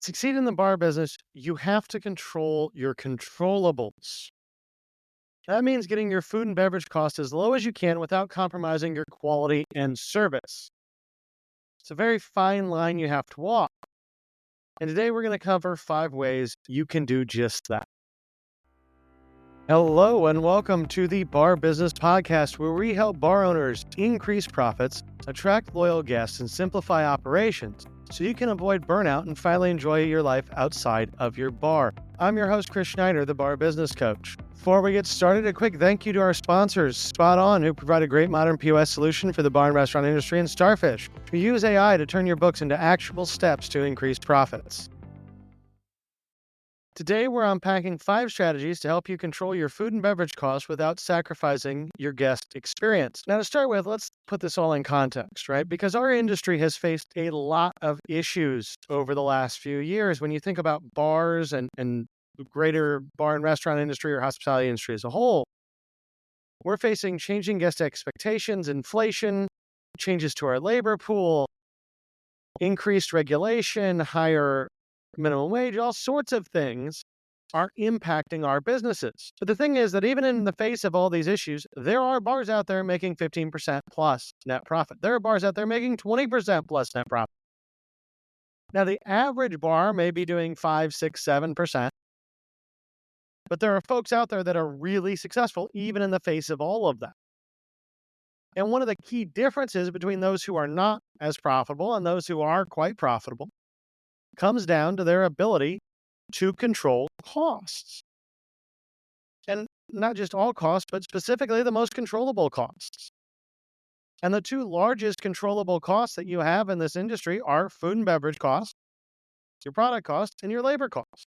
Succeed in the bar business, you have to control your controllables. That means getting your food and beverage costs as low as you can without compromising your quality and service. It's a very fine line you have to walk. And today we're going to cover 5 ways you can do just that. Hello, and welcome to the Bar Business Podcast, where we help bar owners increase profits, attract loyal guests, and simplify operations so you can avoid burnout and finally enjoy your life outside of your bar. I'm your host, Chris Schneider, the Bar Business Coach. Before we get started, a quick thank you to our sponsors, Spot On, who provide a great modern POS solution for the bar and restaurant industry, and Starfish, who use AI to turn your books into actionable steps to increase profits. Today, we're unpacking 5 strategies to help you control your food and beverage costs without sacrificing your guest experience. Now, to start with, let's put this all in context, right? Because our industry has faced a lot of issues over the last few years. When you think about bars and the greater bar and restaurant industry or hospitality industry as a whole, we're facing changing guest expectations, inflation, changes to our labor pool, increased regulation, higher minimum wage, all sorts of things are impacting our businesses. But the thing is that even in the face of all these issues, there are bars out there making 15% plus net profit. There are bars out there making 20% plus net profit. Now, the average bar may be doing 5, 6, 7%, but there are folks out there that are really successful even in the face of all of that. And one of the key differences between those who are not as profitable and those who are quite profitable comes down to their ability to control costs. And not just all costs, but specifically the most controllable costs. And the 2 largest controllable costs that you have in this industry are food and beverage costs, your product costs, and your labor costs.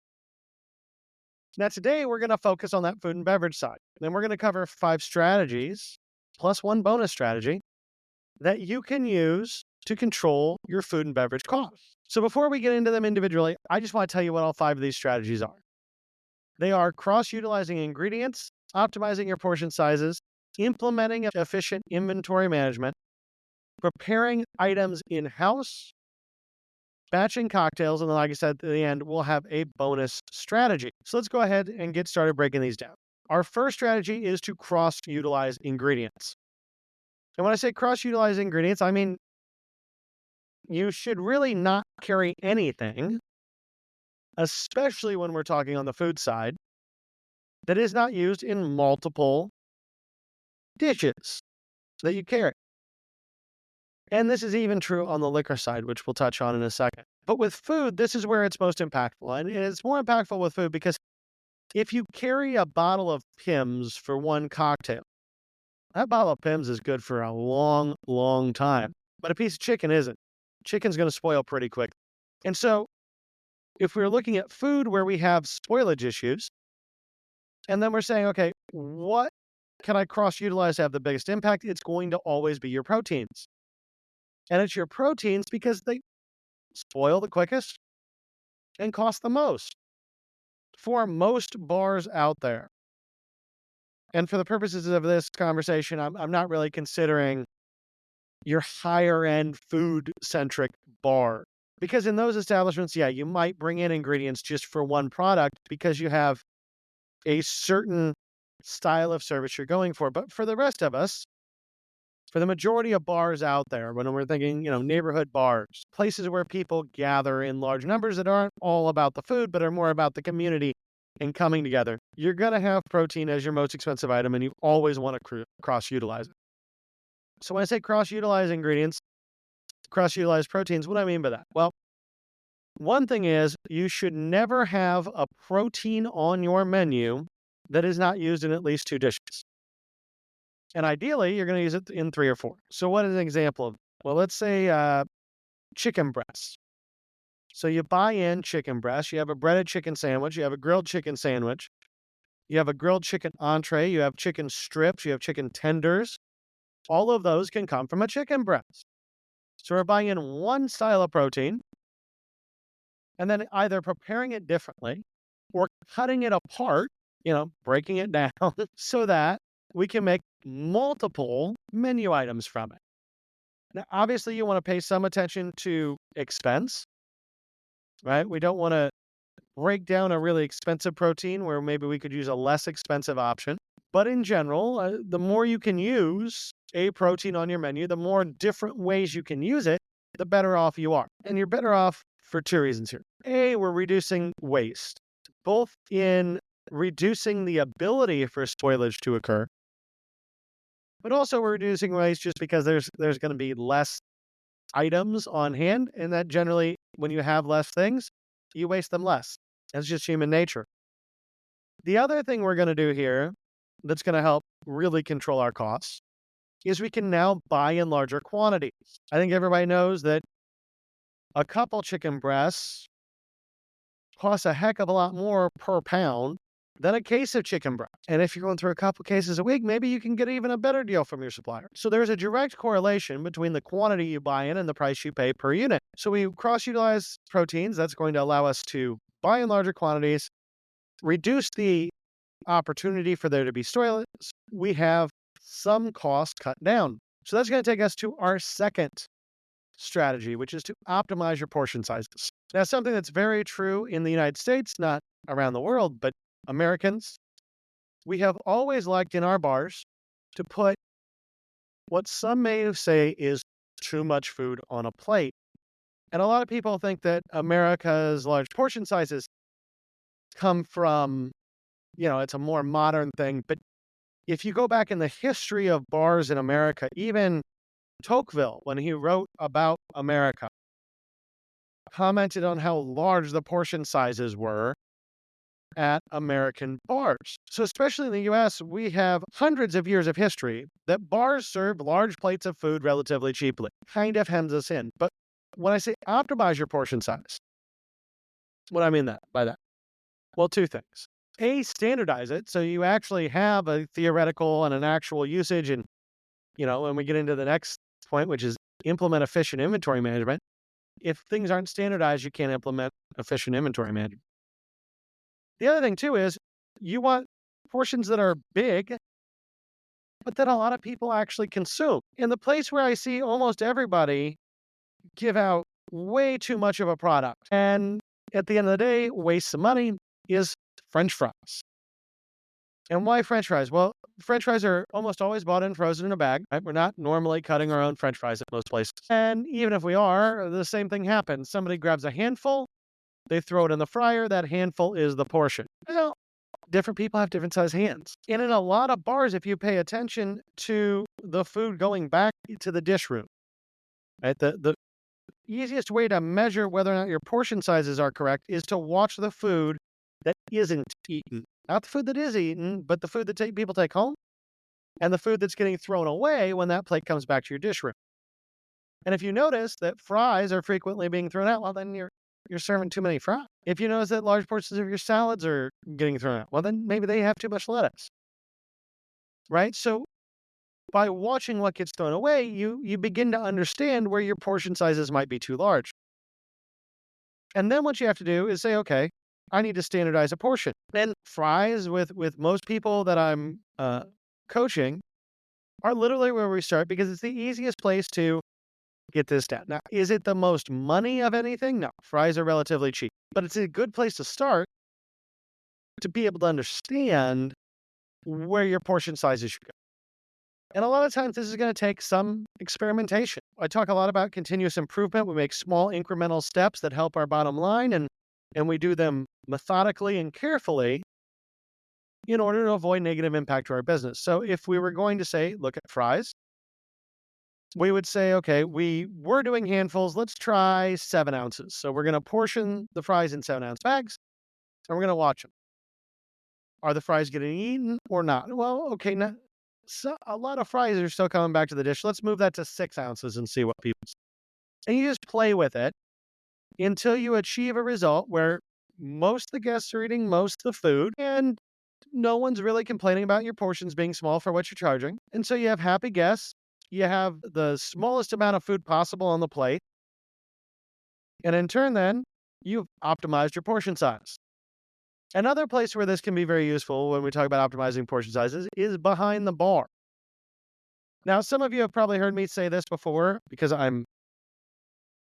Now, today we're going to focus on that food and beverage side. Then we're going to cover 5 strategies, plus 1 bonus strategy, that you can use to control your food and beverage costs. So before we get into them individually, I just want to tell you what all 5 of these strategies are. They are cross-utilizing ingredients, optimizing your portion sizes, implementing efficient inventory management, preparing items in-house, batching cocktails, and then, like I said, at the end, we'll have a bonus strategy. So let's go ahead and get started breaking these down. Our first strategy is to cross-utilize ingredients. And when I say cross-utilize ingredients, I mean you should really not carry anything, especially when we're talking on the food side, that is not used in multiple dishes that you carry. And this is even true on the liquor side, which we'll touch on in a second. But with food, this is where it's most impactful. And it's more impactful with food because if you carry a bottle of Pimm's for one cocktail, that bottle of Pimm's is good for a long, long time. But a piece of chicken isn't. Chicken's going to spoil pretty quick. And so if we're looking at food where we have spoilage issues, and then we're saying, okay, what can I cross-utilize to have the biggest impact? It's going to always be your proteins. And it's your proteins because they spoil the quickest and cost the most for most bars out there. And for the purposes of this conversation, I'm not really considering your higher end food centric bar. Because in those establishments, yeah, you might bring in ingredients just for one product because you have a certain style of service you're going for. But for the rest of us, for the majority of bars out there, when we're thinking, neighborhood bars, places where people gather in large numbers that aren't all about the food, but are more about the community and coming together, you're going to have protein as your most expensive item, and you always want to cross-utilize it. So when I say cross-utilize ingredients, cross-utilize proteins, what do I mean by that? Well, one thing is you should never have a protein on your menu that is not used in at least 2 dishes. And ideally, you're going to use it in 3 or 4. So what is an example of? Well, let's say chicken breasts. So you buy in chicken breast, you have a breaded chicken sandwich, you have a grilled chicken sandwich, you have a grilled chicken entree, you have chicken strips, you have chicken tenders. All of those can come from a chicken breast. So we're buying in one style of protein and then either preparing it differently or cutting it apart, breaking it down so that we can make multiple menu items from it. Now, obviously, you want to pay some attention to expense. right? We don't want to break down a really expensive protein where maybe we could use a less expensive option. But in general, the more you can use a protein on your menu, the more different ways you can use it, the better off you are. And you're better off for two reasons here. A, we're reducing waste, both in reducing the ability for spoilage to occur, but also we're reducing waste just because there's going to be less items on hand, and that generally, when you have less things, you waste them less. That's just human nature. The other thing we're going to do here that's going to help really control our costs is we can now buy in larger quantities. I think everybody knows that a couple chicken breasts costs a heck of a lot more per pound than a case of chicken breast. And if you're going through a couple cases a week, maybe you can get even a better deal from your supplier. So there's a direct correlation between the quantity you buy in and the price you pay per unit. So we cross-utilize proteins. That's going to allow us to buy in larger quantities, reduce the opportunity for there to be spoilage. We have some cost cut down. So that's going to take us to our second strategy, which is to optimize your portion sizes. Now, something that's very true in the United States, not around the world, but Americans, we have always liked in our bars to put what some may say is too much food on a plate. And a lot of people think that America's large portion sizes come from, it's a more modern thing. But if you go back in the history of bars in America, even Tocqueville, when he wrote about America, commented on how large the portion sizes were at American bars. So especially in the US, we have hundreds of years of history that bars serve large plates of food relatively cheaply. Kind of hems us in. But when I say optimize your portion size, what do I mean by that? Well, two things. A, standardize it so you actually have a theoretical and an actual usage. And, when we get into the next point, which is implement efficient inventory management, if things aren't standardized, you can't implement efficient inventory management. The other thing, too, is you want portions that are big, but that a lot of people actually consume. And the place where I see almost everybody give out way too much of a product, and at the end of the day, waste some money, is French fries. And why French fries? Well, French fries are almost always bought in frozen in a bag, right? We're not normally cutting our own French fries at most places. And even if we are, the same thing happens. Somebody grabs a handful, they throw it in the fryer, that handful is the portion. Well, different people have different size hands. And in a lot of bars, if you pay attention to the food going back to the dish room, right? The easiest way to measure whether or not your portion sizes are correct is to watch the food that isn't eaten. Not the food that is eaten, but the food that people take home and the food that's getting thrown away when that plate comes back to your dish room. And if you notice that fries are frequently being thrown out, well, then you're serving too many fries. If you notice that large portions of your salads are getting thrown out, well, then maybe they have too much lettuce, right? So by watching what gets thrown away, you begin to understand where your portion sizes might be too large. And then what you have to do is say, okay, I need to standardize a portion. And fries with most people that I'm coaching are literally where we start because it's the easiest place to get this down. Now, is it the most money of anything? No, fries are relatively cheap, but it's a good place to start to be able to understand where your portion sizes should go. And a lot of times this is going to take some experimentation. I talk a lot about continuous improvement. We make small incremental steps that help our bottom line, and we do them methodically and carefully in order to avoid negative impact to our business. So if we were going to say, look at fries, we would say, okay, we're doing handfuls. Let's try 7 ounces. So we're going to portion the fries in 7-ounce bags, and we're going to watch them. Are the fries getting eaten or not? Well, okay, now, so a lot of fries are still coming back to the dish. Let's move that to 6 ounces and see what people say. And you just play with it until you achieve a result where most of the guests are eating most of the food and no one's really complaining about your portions being small for what you're charging. And so you have happy guests. You have the smallest amount of food possible on the plate. And in turn, then, you've optimized your portion size. Another place where this can be very useful when we talk about optimizing portion sizes is behind the bar. Now, some of you have probably heard me say this before because I'm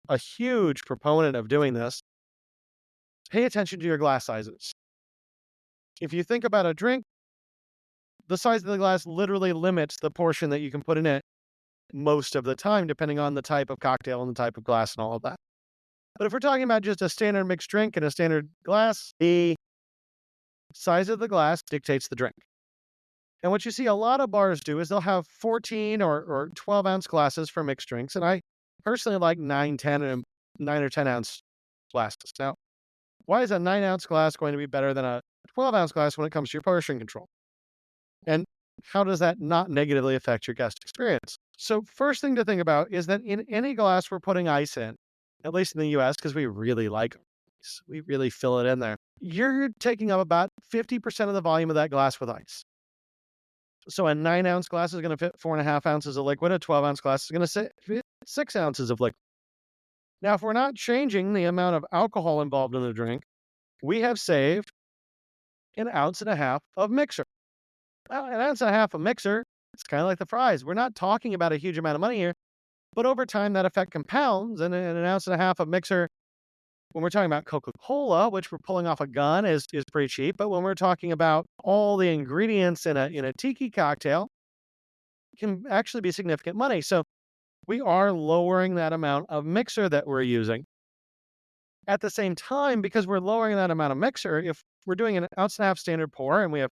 a huge proponent of doing this. pay attention to your glass sizes. If you think about a drink, the size of the glass literally limits the portion that you can put in it most of the time, depending on the type of cocktail and the type of glass and all of that. But if we're talking about just a standard mixed drink and a standard glass, the size of the glass dictates the drink. And what you see a lot of bars do is they'll have 14 or 12 ounce glasses for mixed drinks. And I personally like 9, 10, and 9 or 10 ounce glasses. Now, why is a 9-ounce glass going to be better than a 12-ounce glass when it comes to your portion control? And how does that not negatively affect your guest experience? So first thing to think about is that in any glass we're putting ice in, at least in the US, because we really like ice, we really fill it in there, you're taking up about 50% of the volume of that glass with ice. So a 9-ounce glass is going to fit 4.5 ounces of liquid. A 12-ounce glass is going to fit 6 ounces of liquid. Now, if we're not changing the amount of alcohol involved in the drink, we have saved 1.5 ounces of mixer. Well, 1.5 ounces of mixer, it's kind of like the fries. We're not talking about a huge amount of money here, but over time that effect compounds, and 1.5 ounces of mixer, when we're talking about Coca-Cola, which we're pulling off a gun, is pretty cheap. But when we're talking about all the ingredients in a tiki cocktail, it can actually be significant money. So we are lowering that amount of mixer that we're using. At the same time, because we're lowering that amount of mixer, if we're doing 1.5 ounces standard pour and we have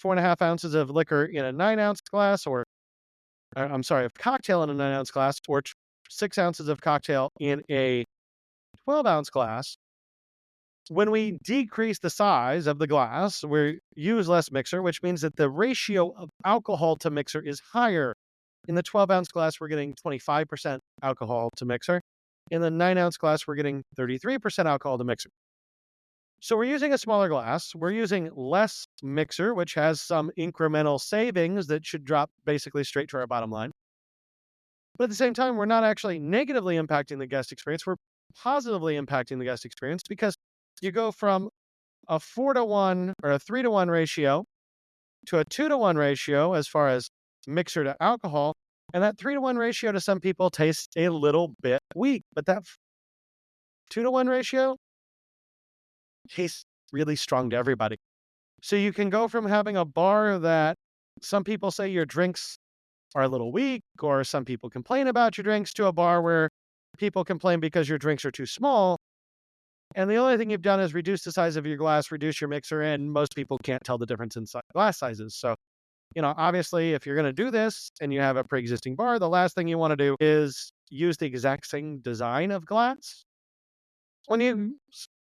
4.5 ounces of liquor in a 9-ounce glass, of cocktail in a 9-ounce glass, or 6 ounces of cocktail in a 12-ounce glass, when we decrease the size of the glass, we use less mixer, which means that the ratio of alcohol to mixer is higher. In the 12-ounce glass, we're getting 25% alcohol to mixer. In the 9-ounce glass, we're getting 33% alcohol to mixer. So we're using a smaller glass. We're using less mixer, which has some incremental savings that should drop basically straight to our bottom line. But at the same time, we're not actually negatively impacting the guest experience. We're positively impacting the guest experience because you go from a 4-to-1 or a 3-to-1 ratio to a 2-to-1 ratio as far as mixer to alcohol. And that 3-to-1 ratio to some people tastes a little bit weak, but that 2-to-1 ratio tastes really strong to everybody. So you can go from having a bar that some people say your drinks are a little weak, or some people complain about your drinks, to a bar where people complain because your drinks are too small. And the only thing you've done is reduce the size of your glass, reduce your mixer, and most people can't tell the difference in glass sizes. So, obviously, if you're going to do this and you have a pre-existing bar, the last thing you want to do is use the exact same design of glass when you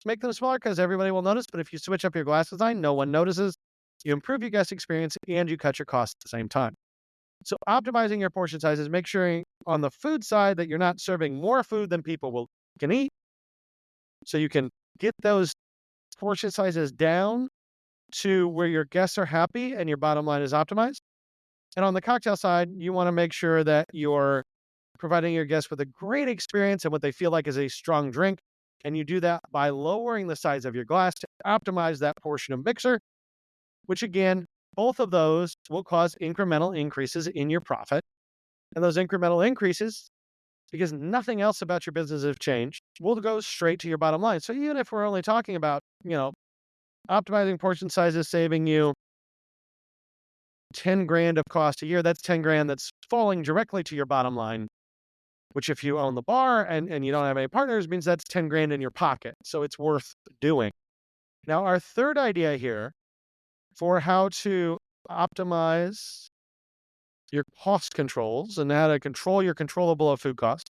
make them smaller, because everybody will notice. But if you switch up your glass design, no one notices. You improve your guest experience and you cut your costs at the same time. So optimizing your portion sizes, make sure on the food side that you're not serving more food than people can eat. So you can get those portion sizes down to where your guests are happy and your bottom line is optimized. And on the cocktail side, you want to make sure that you're providing your guests with a great experience and what they feel like is a strong drink. And you do that by lowering the size of your glass to optimize that portion of mixer, which again, both of those will cause incremental increases in your profit. And those incremental increases, because nothing else about your business has changed, will go straight to your bottom line. So even if we're only talking about, optimizing portion sizes, saving you 10 grand of cost a year, that's 10 grand that's falling directly to your bottom line, which if you own the bar and you don't have any partners, means that's 10 grand in your pocket. So it's worth doing. Now, our third idea here for how to optimize your cost controls and how to control your controllable food costs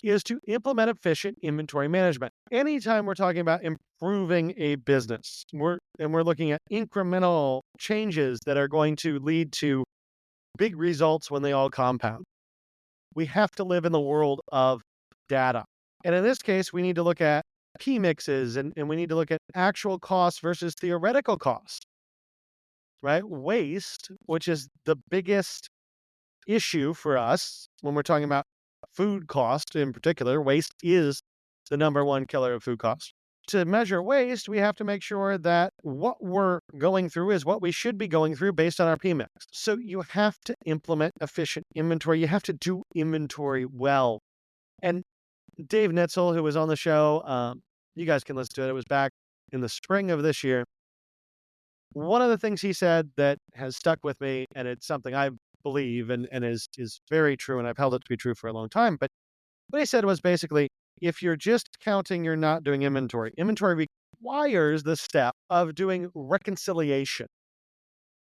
is to implement efficient inventory management. Anytime we're talking about improving a business, we're looking at incremental changes that are going to lead to big results when they all compound. We have to live in the world of data. And in this case, we need to look at P mixes and we need to look at actual costs versus theoretical costs, right? Waste, which is the biggest issue for us when we're talking about food cost in particular. Waste is the number one killer of food cost. To measure waste, we have to make sure that what we're going through is what we should be going through based on our PMix. So you have to implement efficient inventory. You have to do inventory well. And Dave Nitzel, who was on the show, you guys can listen to it. It was back in the spring of this year. One of the things he said that has stuck with me, and it's something I believe and is very true, and I've held it to be true for a long time. But what he said was basically, if you're just counting, you're not doing inventory. Inventory requires the step of doing reconciliation.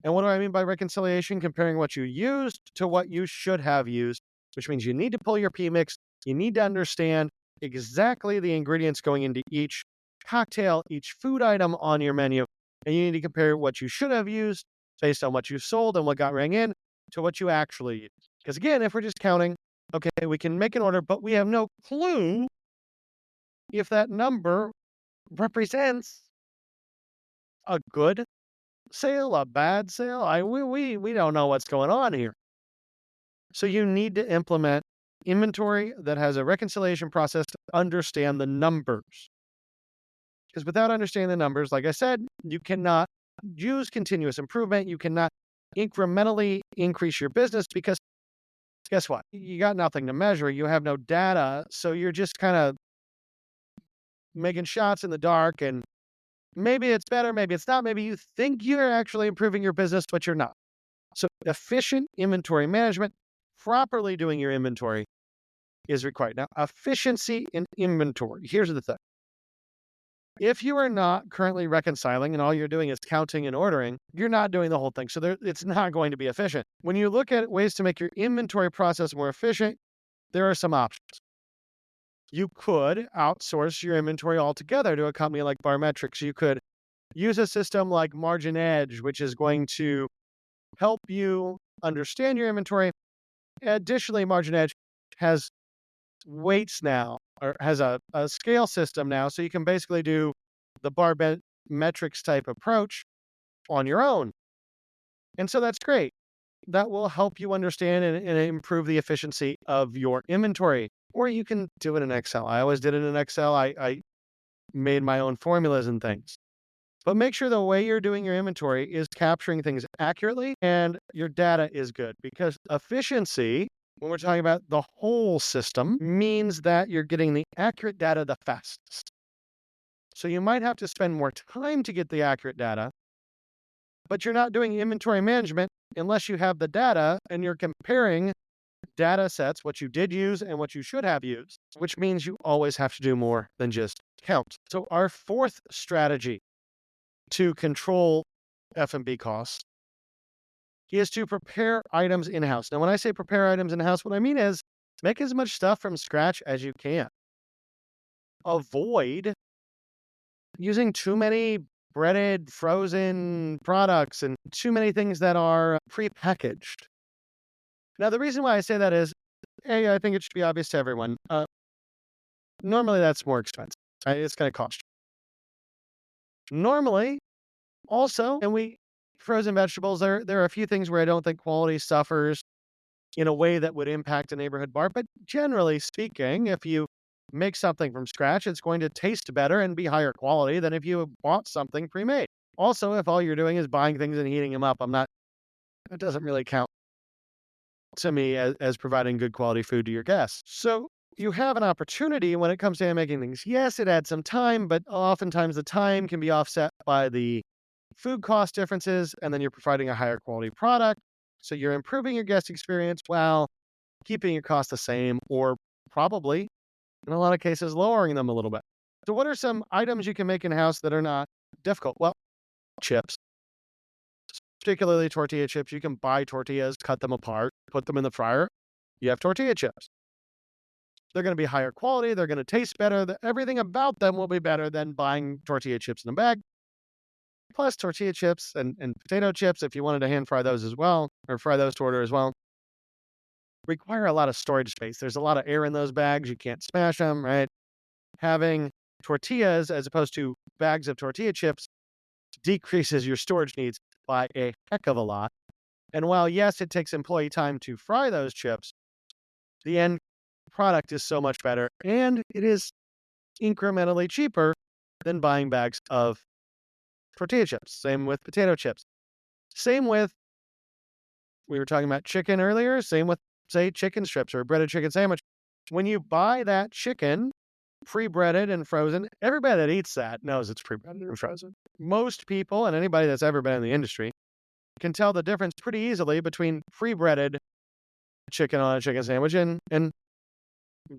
And what do I mean by reconciliation? Comparing what you used to what you should have used, which means you need to pull your P-mix. You need to understand exactly the ingredients going into each cocktail, each food item on your menu. And you need to compare what you should have used based on what you sold and what got rang in to what you actually used. Because again, if we're just counting, okay, we can make an order, but we have no clue if that number represents a good sale, a bad sale. We don't know what's going on here. So you need to implement inventory that has a reconciliation process to understand the numbers. Because without understanding the numbers, like I said, you cannot use continuous improvement. You cannot incrementally increase your business because guess what? You got nothing to measure. You have no data. So you're just kind of making shots in the dark, and maybe it's better, maybe it's not. Maybe you think you're actually improving your business, but you're not. So efficient inventory management, properly doing your inventory is required. Now, efficiency in inventory. Here's the thing. If you are not currently reconciling and all you're doing is counting and ordering, you're not doing the whole thing. So it's not going to be efficient. When you look at ways to make your inventory process more efficient, there are some options. You could outsource your inventory altogether to a company like Barmetrics. You could use a system like Margin Edge, which is going to help you understand your inventory. Additionally, Margin Edge has weights now, or has a scale system now, so you can basically do the Barmetrics type approach on your own. And so that's great. That will help you understand and improve the efficiency of your inventory. Or you can do it in Excel. I always did it in Excel. I made my own formulas and things. But make sure the way you're doing your inventory is capturing things accurately and your data is good, because efficiency, when we're talking about the whole system, means that you're getting the accurate data the fastest. So you might have to spend more time to get the accurate data, but you're not doing inventory management unless you have the data and you're comparing data sets, what you did use and what you should have used, which means you always have to do more than just count. So our fourth strategy to control F&B costs is to prepare items in-house. Now, when I say prepare items in-house, what I mean is make as much stuff from scratch as you can. Avoid using too many breaded, frozen products and too many things that are prepackaged. Now, the reason why I say that is, A, I think it should be obvious to everyone. Normally, that's more expensive. Right? It's going to cost you. Normally, also, frozen vegetables, there are a few things where I don't think quality suffers in a way that would impact a neighborhood bar. But generally speaking, if you make something from scratch, it's going to taste better and be higher quality than if you bought something pre-made. Also, if all you're doing is buying things and heating them up, it doesn't really count to me as providing good quality food to your guests. So you have an opportunity when it comes to making things. Yes, it adds some time, but oftentimes the time can be offset by the food cost differences, and then you're providing a higher quality product. So you're improving your guest experience while keeping your costs the same, or probably, in a lot of cases, lowering them a little bit. So what are some items you can make in-house that are not difficult? Well, chips, particularly tortilla chips. You can buy tortillas, cut them apart, put them in the fryer. You have tortilla chips. They're going to be higher quality. They're going to taste better. Everything about them will be better than buying tortilla chips in a bag. Plus tortilla chips and potato chips, if you wanted to hand fry those as well, or fry those to order as well, require a lot of storage space. There's a lot of air in those bags. You can't smash them, right? Having tortillas as opposed to bags of tortilla chips decreases your storage needs by a heck of a lot. And while, yes, it takes employee time to fry those chips, the end product is so much better, and it is incrementally cheaper than buying bags of tortilla chips. Same with potato chips. Same with, we were talking about chicken earlier, same with, say, chicken strips or a breaded chicken sandwich. When you buy that chicken pre-breaded and frozen. Everybody that eats that knows it's pre-breaded and frozen. Most people and anybody that's ever been in the industry can tell the difference pretty easily between pre-breaded chicken on a chicken sandwich and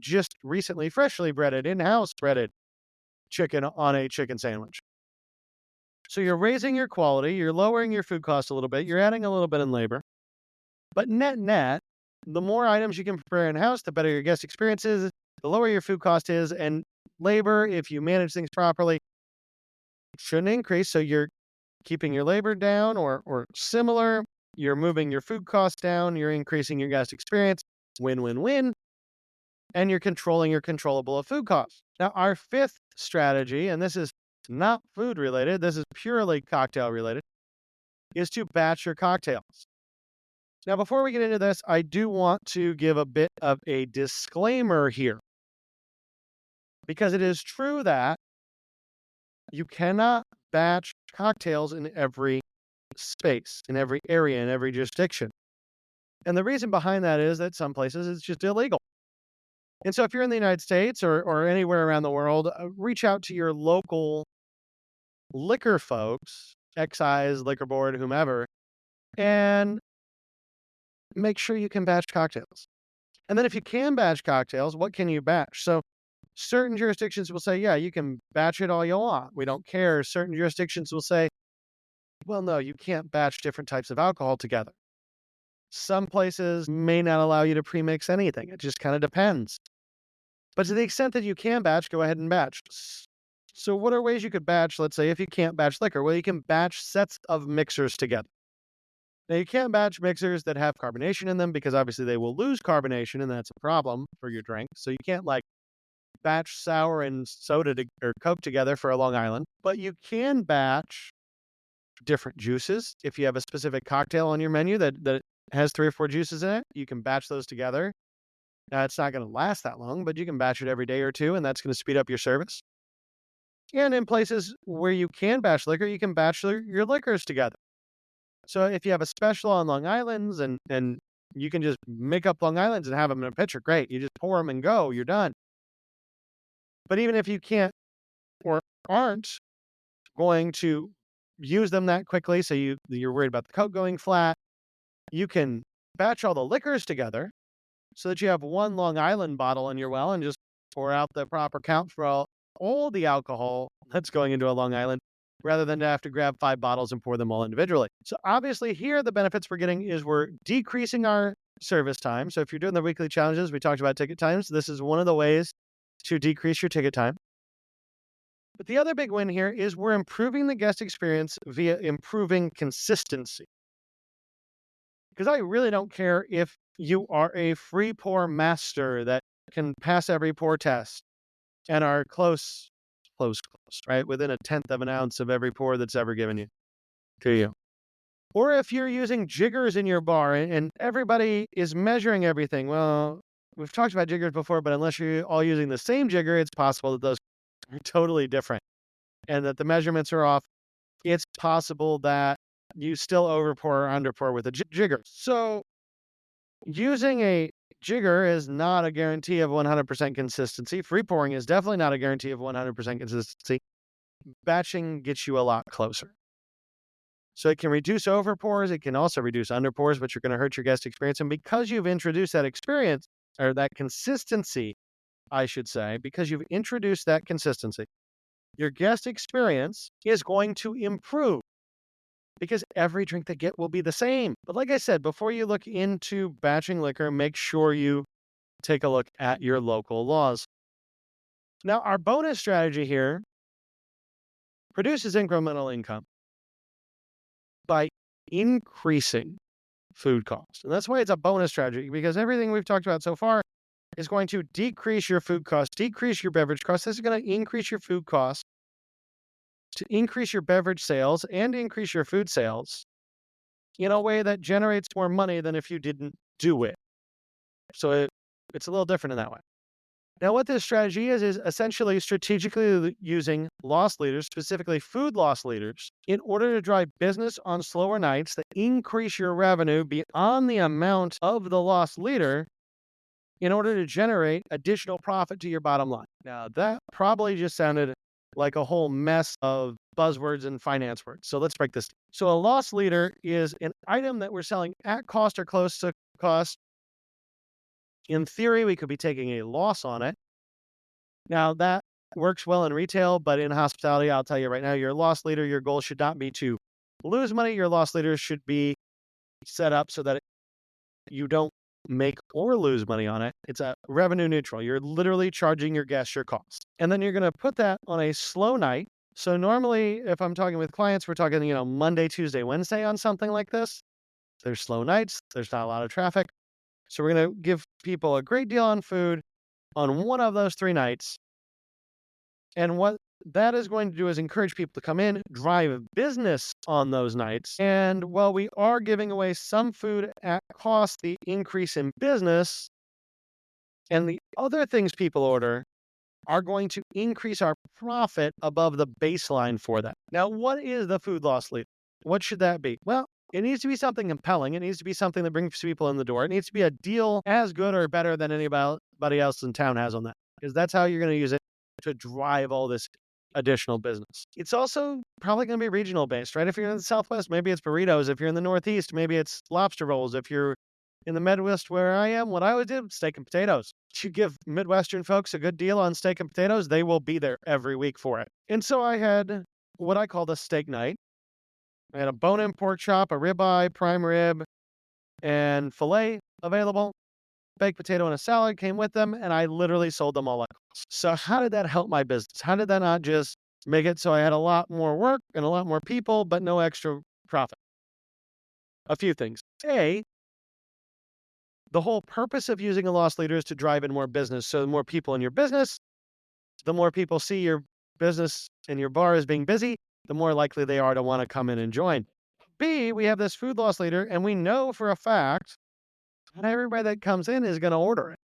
just recently freshly breaded, in-house breaded chicken on a chicken sandwich. So you're raising your quality, you're lowering your food cost a little bit, you're adding a little bit in labor. But net, the more items you can prepare in-house, the better your guest experience is, the lower your food cost is, and labor, if you manage things properly, shouldn't increase. So you're keeping your labor down or similar, you're moving your food costs down, you're increasing your guest experience, win-win-win, and you're controlling your controllable of food costs. Now, our fifth strategy, and this is not food related, this is purely cocktail related, is to batch your cocktails. Now, before we get into this, I do want to give a bit of a disclaimer here, because it is true that you cannot batch cocktails in every space, in every area, in every jurisdiction. And the reason behind that is that some places it's just illegal. And so if you're in the United States or anywhere around the world, reach out to your local liquor folks, excise, liquor board, whomever, and make sure you can batch cocktails. And then if you can batch cocktails, what can you batch? So certain jurisdictions will say, yeah, you can batch it all you want. We don't care. Certain jurisdictions will say, well, no, you can't batch different types of alcohol together. Some places may not allow you to premix anything. It just kind of depends. But to the extent that you can batch, go ahead and batch. So what are ways you could batch, let's say, if you can't batch liquor? Well, you can batch sets of mixers together. Now, you can't batch mixers that have carbonation in them because obviously they will lose carbonation, and that's a problem for your drink. So you can't batch sour and soda or Coke together for a Long Island. But you can batch different juices. If you have a specific cocktail on your menu that has 3 or 4 juices in it, you can batch those together. Now, it's not going to last that long, but you can batch it every day or two, and that's going to speed up your service. And in places where you can batch liquor, you can batch your liquors together. So if you have a special on Long Island's and you can just make up Long Island's and have them in a pitcher, great. You just pour them and go, you're done. But even if you can't or aren't going to use them that quickly, so you're worried about the Coke going flat, you can batch all the liquors together so that you have one Long Island bottle in your well and just pour out the proper count for all the alcohol that's going into a Long Island, rather than to have to grab 5 bottles and pour them all individually. So obviously here, the benefits we're getting is we're decreasing our service time. So if you're doing the weekly challenges, we talked about ticket times. This is one of the ways to decrease your ticket time. But the other big win here is we're improving the guest experience via improving consistency. Because I really don't care if you are a free pour master that can pass every pour test and are close, right? Within 1/10 of an ounce of every pour that's ever given to you. Or if you're using jiggers in your bar and everybody is measuring everything. Well, we've talked about jiggers before, but unless you're all using the same jigger, it's possible that those are totally different and that the measurements are off. It's possible that you still overpour or underpour with a jigger. So using a jigger is not a guarantee of 100% consistency. Free pouring is definitely not a guarantee of 100% consistency. Batching gets you a lot closer. So it can reduce overpours. It can also reduce underpours, but you're going to hurt your guest experience. And because you've introduced that experience, or that consistency, I should say, because you've introduced that consistency, your guest experience is going to improve because every drink they get will be the same. But like I said, before you look into batching liquor, make sure you take a look at your local laws. Now, our bonus strategy here produces incremental income by increasing food costs. And that's why it's a bonus strategy, because everything we've talked about so far is going to decrease your food costs, decrease your beverage costs. This is going to increase your food costs, to increase your beverage sales and increase your food sales in a way that generates more money than if you didn't do it. So it's a little different in that way. Now, what this strategy is essentially strategically using loss leaders, specifically food loss leaders, in order to drive business on slower nights that increase your revenue beyond the amount of the loss leader in order to generate additional profit to your bottom line. Now, that probably just sounded like a whole mess of buzzwords and finance words. So let's break this down. So a loss leader is an item that we're selling at cost or close to cost. In theory, we could be taking a loss on it. Now, that works well in retail, but in hospitality, I'll tell you right now, your loss leader, your goal should not be to lose money. Your loss leader should be set up so that you don't make or lose money on it. It's a revenue neutral. You're literally charging your guests your cost. And then you're going to put that on a slow night. So normally, if I'm talking with clients, we're talking, Monday, Tuesday, Wednesday on something like this. There's slow nights. There's not a lot of traffic. So we're going to give people a great deal on food on one of those 3 nights. And what that is going to do is encourage people to come in, drive business on those nights. And while we are giving away some food at cost, the increase in business and the other things people order are going to increase our profit above the baseline for that. Now, what is the food loss leader? What should that be? Well, it needs to be something compelling. It needs to be something that brings people in the door. It needs to be a deal as good or better than anybody else in town has on that, because that's how you're going to use it to drive all this additional business. It's also probably going to be regional based, right? If you're in the Southwest, maybe it's burritos. If you're in the Northeast, maybe it's lobster rolls. If you're in the Midwest where I am, what I would do, steak and potatoes. You give Midwestern folks a good deal on steak and potatoes, they will be there every week for it. And so I had what I called a steak night. I had a bone-in pork chop, a ribeye, prime rib, and filet available. Baked potato and a salad came with them, and I literally sold them all at cost. So how did that help my business? How did that not just make it so I had a lot more work and a lot more people, but no extra profit? A few things. A, the whole purpose of using a loss leader is to drive in more business. So the more people in your business, the more people see your business and your bar is being busy, the more likely they are to want to come in and join. B, we have this food loss leader, and we know for a fact not everybody that comes in is going to order it.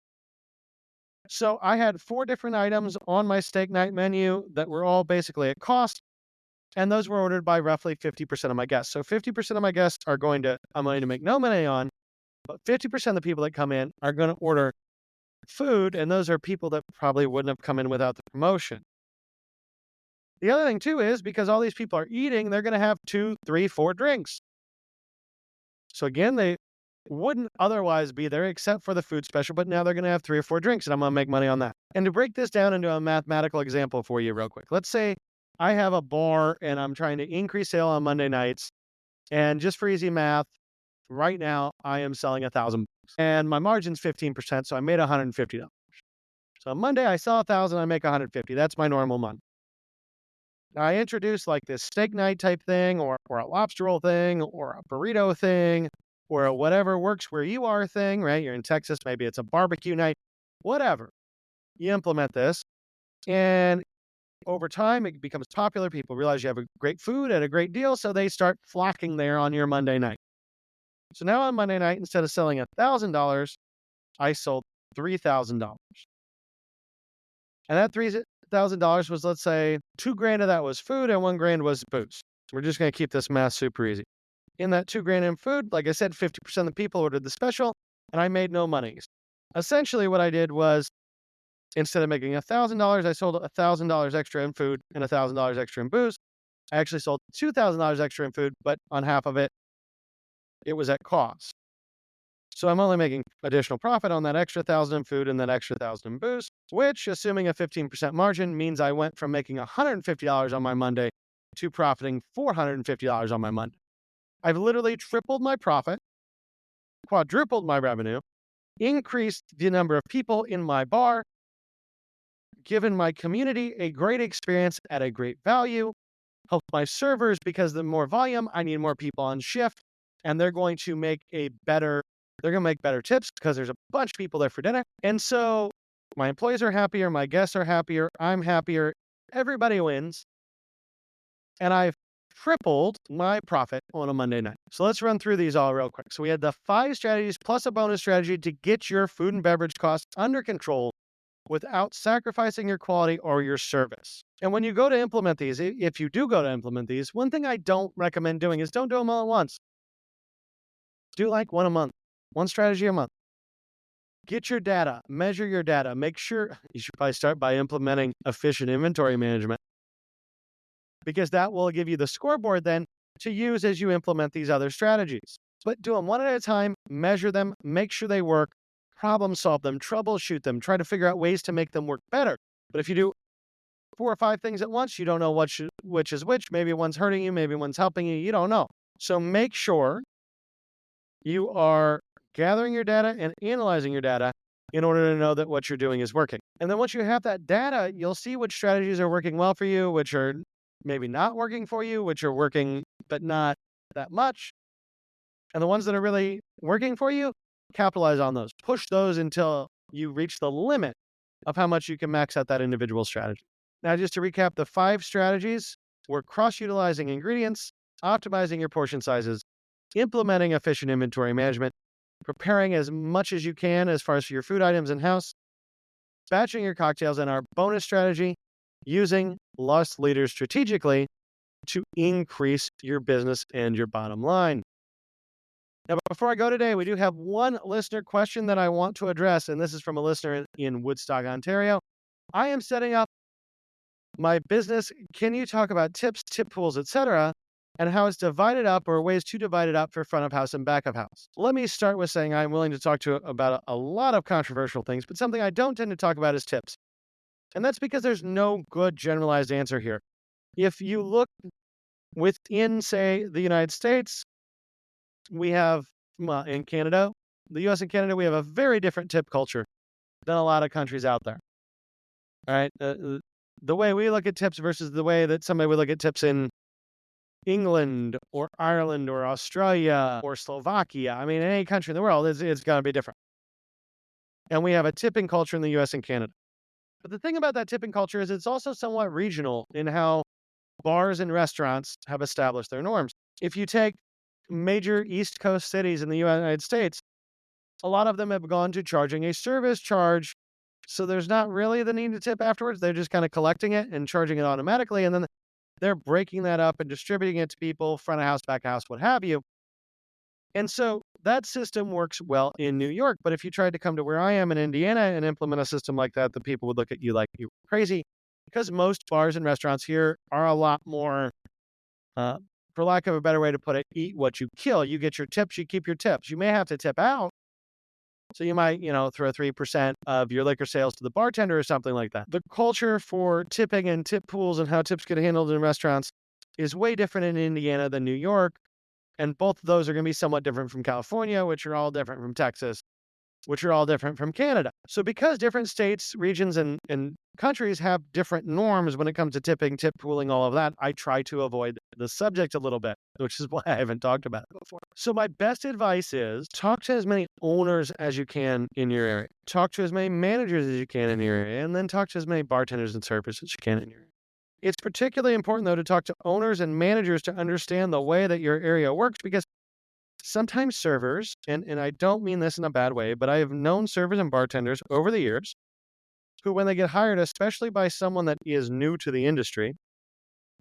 So I had 4 different items on my steak night menu that were all basically at cost, and those were ordered by roughly 50% of my guests. So 50% of my guests I'm going to make no money on, but 50% of the people that come in are going to order food, and those are people that probably wouldn't have come in without the promotion. The other thing too is because all these people are eating, they're going to have 2, 3, 4 drinks. So again, they wouldn't otherwise be there except for the food special, but now they're going to have 3 or 4 drinks, and I'm going to make money on that. And to break this down into a mathematical example for you real quick, let's say I have a bar and I'm trying to increase sale on Monday nights. And just for easy math, right now I am selling $1,000 and my margin's 15%. So I made $150. So on Monday I sell 1,000, I make 150. That's my normal month. Now I introduce like this steak night type thing or a lobster roll thing or a burrito thing or a whatever works where you are thing, right? You're in Texas, maybe it's a barbecue night, whatever. You implement this, and over time it becomes popular. People realize you have a great food at a great deal, so they start flocking there on your Monday night. So now on Monday night, instead of selling $1,000, I sold $3,000. And that $3,000 was, let's say, $2,000 of that was food and $1,000 was booze. We're just going to keep this math super easy. In that $2,000 in food, like I said, 50% of the people ordered the special, and I made no money. Essentially, what I did was, instead of making $1,000, I sold $1,000 extra in food and $1,000 extra in booze. I actually sold $2,000 extra in food, but on half of it, it was at cost. So I'm only making additional profit on that extra 1,000 in food and that extra 1,000 in booze, which, assuming a 15% margin, means I went from making $150 on my Monday to profiting $450 on my Monday. I've literally tripled my profit, quadrupled my revenue, increased the number of people in my bar, given my community a great experience at a great value, helped my servers because the more volume, I need more people on shift, and they're going to make better tips because there's a bunch of people there for dinner. And so my employees are happier, my guests are happier, I'm happier, everybody wins. And I've tripled my profit on a Monday night. So let's run through these all real quick. So we had the 5 strategies plus a bonus strategy to get your food and beverage costs under control without sacrificing your quality or your service. And when you go to implement these, if you do go to implement these, one thing I don't recommend doing is don't do them all at once. Do like one a month, one strategy a month. Get your data, measure your data, make sure you should probably start by implementing efficient inventory management because that will give you the scoreboard then to use as you implement these other strategies. But do them one at a time, measure them, make sure they work, problem solve them, troubleshoot them, try to figure out ways to make them work better. But if you do 4 or 5 things at once, you don't know which is which. Maybe one's hurting you, maybe one's helping you. You don't know. So make sure you are gathering your data and analyzing your data in order to know that what you're doing is working. And then once you have that data, you'll see which strategies are working well for you, which are maybe not working for you, which are working but not that much. And the ones that are really working for you, capitalize on those. Push those until you reach the limit of how much you can max out that individual strategy. Now, just to recap, the 5 strategies were cross-utilizing ingredients, optimizing your portion sizes, implementing efficient inventory management, preparing as much as you can as far as your food items in-house, batching your cocktails, and our bonus strategy, using loss leaders strategically to increase your business and your bottom line. Now, before I go today, we do have one listener question that I want to address, and this is from a listener in Woodstock, Ontario. I am setting up my business. Can you talk about tips, tip pools, etc., and how it's divided up or ways to divide it up for front of house and back of house? Let me start with saying I'm willing to talk to about a lot of controversial things, but something I don't tend to talk about is tips. And that's because there's no good generalized answer here. If you look within, say, the United States, we have, well, in Canada, the US and Canada, we have a very different tip culture than a lot of countries out there. All right. The way we look at tips versus the way that somebody would look at tips in England or Ireland or Australia or Slovakia. I mean, in any country in the world, it's going to be different. And we have a tipping culture in the US and Canada. But the thing about that tipping culture is it's also somewhat regional in how bars and restaurants have established their norms. If you take major East Coast cities in the United States, a lot of them have gone to charging a service charge. So there's not really the need to tip afterwards. They're just kind of collecting it and charging it automatically. And then they're breaking that up and distributing it to people, front of house, back of house, what have you. And so that system works well in New York. But if you tried to come to where I am in Indiana and implement a system like that, the people would look at you like you were crazy because most bars and restaurants here are a lot more, for lack of a better way to put it, eat what you kill. You get your tips, you keep your tips. You may have to tip out. So you might, throw 3% of your liquor sales to the bartender or something like that. The culture for tipping and tip pools and how tips get handled in restaurants is way different in Indiana than New York. And both of those are going to be somewhat different from California, which are all different from Texas, which are all different from Canada. So because different states, regions, and countries have different norms when it comes to tipping, tip pooling, all of that, I try to avoid the subject a little bit, which is why I haven't talked about it before. So my best advice is talk to as many owners as you can in your area. Talk to as many managers as you can in your area, and then talk to as many bartenders and servers as you can in your area. It's particularly important, though, to talk to owners and managers to understand the way that your area works, because sometimes servers, and I don't mean this in a bad way, but I have known servers and bartenders over the years who, when they get hired, especially by someone that is new to the industry,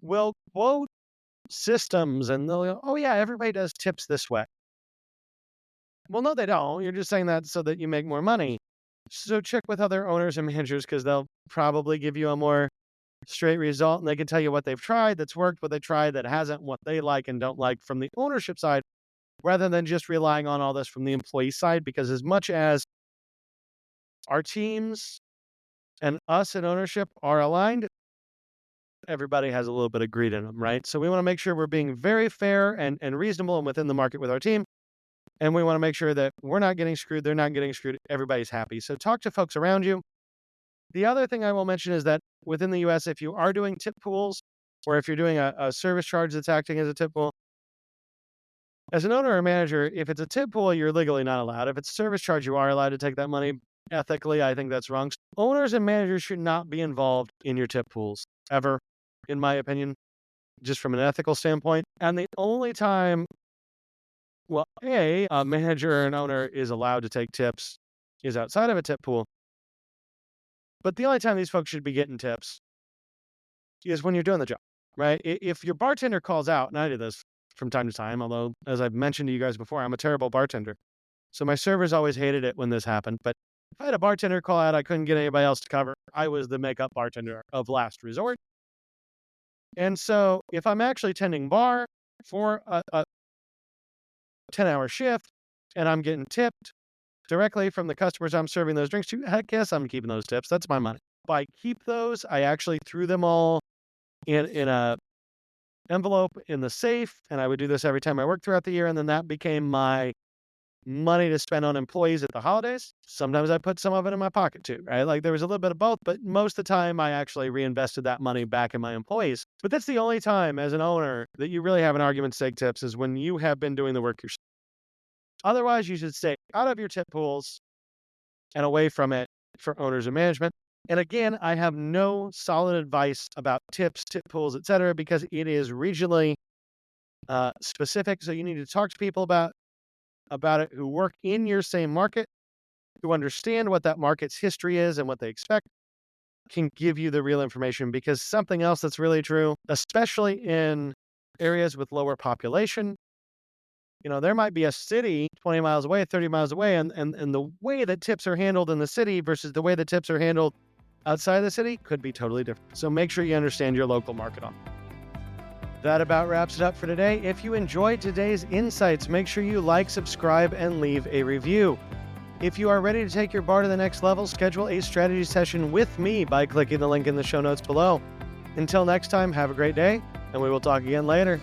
will quote systems and they'll go, oh yeah, everybody does tips this way. Well, no, they don't. You're just saying that so that you make more money. So check with other owners and managers because they'll probably give you a more straight result and they can tell you what they've tried that's worked, what they tried that hasn't, what they like and don't like from the ownership side, rather than just relying on all this from the employee side. Because as much as our teams and us in ownership are aligned, everybody has a little bit of greed in them, right? So we want to make sure we're being very fair and reasonable and within the market with our team. And we want to make sure that we're not getting screwed, they're not getting screwed, everybody's happy. So talk to folks around you. The other thing I will mention is that within the US, if you are doing tip pools, or if you're doing a service charge that's acting as a tip pool, as an owner or manager, if it's a tip pool, you're legally not allowed. If it's a service charge, you are allowed to take that money. Ethically, I think that's wrong. Owners and managers should not be involved in your tip pools, ever, in my opinion, just from an ethical standpoint. And the only time, well, a manager or an owner is allowed to take tips is outside of a tip pool. But the only time these folks should be getting tips is when you're doing the job, right? If your bartender calls out, and I do this from time to time, although, as I've mentioned to you guys before, I'm a terrible bartender. So my servers always hated it when this happened. But If I had a bartender call out, I couldn't get anybody else to cover. I was the makeup bartender of last resort. And so if I'm actually tending bar for a 10-hour shift and I'm getting tipped directly from the customers I'm serving those drinks to, heck yes, I'm keeping those tips. That's my money. If I keep those, I actually threw them all in a envelope in the safe, and I would do this every time I worked throughout the year, and then that became my money to spend on employees at the holidays. Sometimes I put some of it in my pocket too, right? Like there was a little bit of both, but most of the time I actually reinvested that money back in my employees. But that's the only time as an owner that you really have an argument to take tips is when you have been doing the work yourself. Otherwise, you should stay out of your tip pools and away from it for owners and management. And again, I have no solid advice about tips, tip pools, etc., because it is regionally specific. So you need to talk to people about it who work in your same market, who understand what that market's history is and what they expect, can give you the real information. Because something else that's really true, especially in areas with lower population, there might be a city 20 miles away, 30 miles away, and the way that tips are handled in the city versus the way that tips are handled outside the city could be totally different. So make sure you understand your local market on it. That about wraps it up for today. If you enjoyed today's insights, make sure you like, subscribe, and leave a review. If you are ready to take your bar to the next level, schedule a strategy session with me by clicking the link in the show notes below. Until next time, have a great day, and we will talk again later.